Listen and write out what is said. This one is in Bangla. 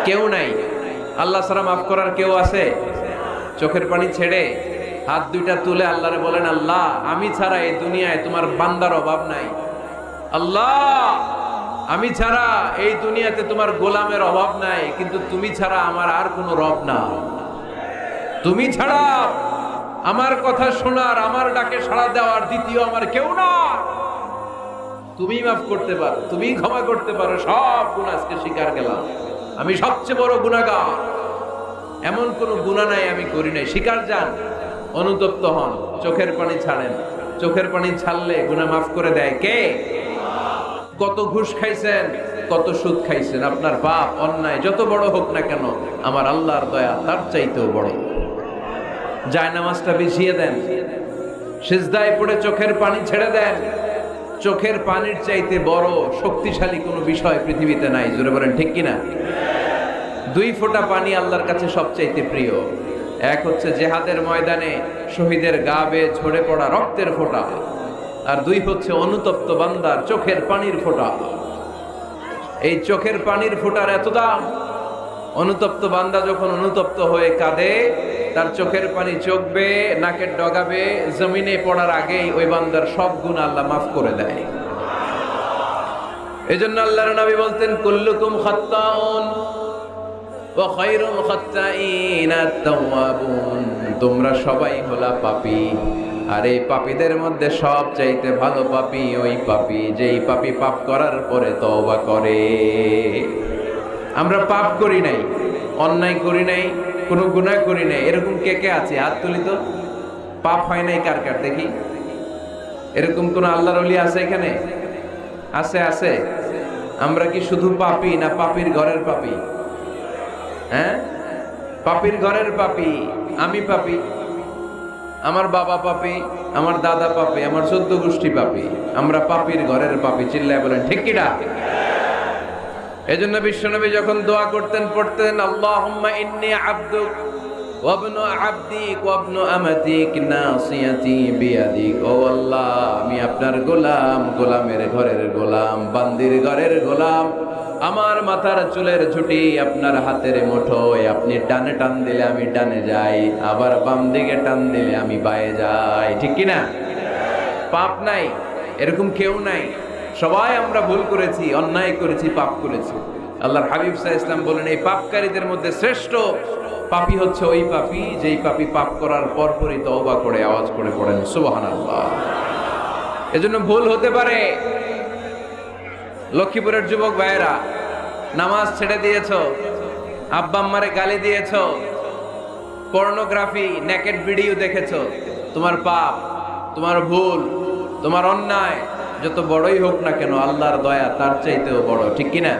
কেউ নাই। আল্লাহ ছাড়া মাফ করার কেউ আছে? চোখের পানি ছেড়ে হাত দুইটা তুলে আল্লাহরে বলেন, আল্লাহ আমি ছাড়া এই দুনিয়ায় তোমার বান্দার অভাব নাই। আল্লাহ আমি ছাড়া এই দুনিয়াতে তোমার গোলামের অভাব নাই, কিন্তু তুমি ছাড়া আমার আর কোনো রব না। তুমি ছাড়া আমার কথা শোনার, আমার ডাকে সাড়া দেওয়ার দ্বিতীয় আমার কেউ না। তুমি মাফ করতে পারো, তুমি ক্ষমা করতে পারো। সব গুনাহ আজকে স্বীকার গেলাম, আমি সবচেয়ে বড় গুনাহগার। এমন কোন গুনাহ নাই আমি করি নাই। স্বীকার যান, অনুতপ্ত হন, চোখের পানি ছাড়েন। চোখের পানি ছাড়লে গুনাহ মাফ করে দেয় কে? কত ঘুষ খাইছেন, কত সুদ খাইছেন, আপনার পাপ অন্যায় যত বড় হোক না কেন, আমার আল্লাহর দয়া তার চাইতেও বড়। জায়নামাজটা বিছিয়ে দেন, সিজদায় পড়ে চোখের পানি ছেড়ে দেন। চোখের পানির চাইতে বড় শক্তিশালী কোনো বিষয় পৃথিবীতে নাই। জোরে বলেন ঠিক কিনা? 2 ফোঁটা পানি আল্লাহর কাছে সবচাইতে প্রিয়। এক হচ্ছে জিহাদের ময়দানে শহীদের গা বেয়ে ঝরে পড়া রক্তের ফোঁটা, আর 2 হচ্ছে অনুতপ্ত বান্দার চোখের পানির ফোঁটা। এই চোখের পানির ফোঁটার এত দাম। অনুতপ্ত বান্দা যখন অনুতপ্ত হয়ে কাঁদে, তার চোখের পানি চোখ বেয়ে নাকের ডগা বেয়ে জমিনে পড়ার আগেই ওই বান্দার সব গুনাহ আল্লাহ মাফ করে দেয়। এজন্য আল্লাহর নবী বলতেন, কুল্লুকুম খাত্তাউন ওয়া খায়রুল খাত্তাইন আত-তাওয়াবুন। তোমরা সবাই হলা পাপী, আর এই পাপীদের মধ্যে সবচাইতে ভালো পাপী ওই পাপী যেই পাপী পাপ করার পরে তওবা করে। আমরা পাপ করি নাই, অন্যায় করি নাই, কোনো গুনাহ করি নাই, এরকম কে কে আছে? হাত তুলি তো। পাপ হয় নাই কার কার দেখি? এরকম কোন আল্লাহর ওলি আছে এখানে? আছে? আছে। আমরা কি শুধু পাপী না পাপীর ঘরের পাপী? হ্যাঁ, পাপীর ঘরের পাপী। আমি পাপী, আমার বাবা পাপী, আমার দাদা পাপী, আমার 14 গোষ্ঠী পাপী। আমরা পাপীর ঘরের পাপী। চিল্লায় বলেন ঠিক কিনা? এজন্য বিশ্বনবী যখন দোয়া করতেন, পড়তেন, আল্লাহুম্মা ইন্নী আবদুক ওয়া ইবনু আবদিক ওয়া ইবনু আমাতিক নাসিয়াতি বিয়াদিক। ও আল্লাহ, আমি আপনার গোলাম, গোলামের ঘরের গোলাম, বান্দির ঘরের গোলাম। আমার মাথার চুলের ঝুঁটি আপনার হাতের মুঠোয়। আপনি ডানে টান দিলে আমি ডানে যাই, আবার বাম দিকে টান দিলে আমি বায়ে যাই। ঠিক কি না? পাপ নাই এরকম কেউ নাই। সবাই আমরা ভুল করেছি, অন্যায় করেছি, পাপ করেছি। আল্লাহর হাবিব সাল্লাল্লাহু আলাইহি ওয়াসাল্লাম বলেন, এই পাপকারীদের মধ্যে শ্রেষ্ঠ পাপী হচ্ছে ওই পাপী যেই পাপী পাপ করার পরপরই তওবা করে আওয়াজ করে পড়েন সুবহানাল্লাহ। এজন্য ভুল হতে পারে। লক্ষ্মীপুরের যুবক ভাইয়েরা, নামাজ ছেড়ে দিয়েছো, আব্বা আম্মারে গালি দিয়েছো, পর্নোগ্রাফি, নেকেড ভিডিও দেখেছো, তোমার পাপ, তোমার ভুল, তোমার অন্যায় যত বড়ই হোক না কেন, আল্লাহর দয়া তার চাইতেও বড়। ঠিক কিনা?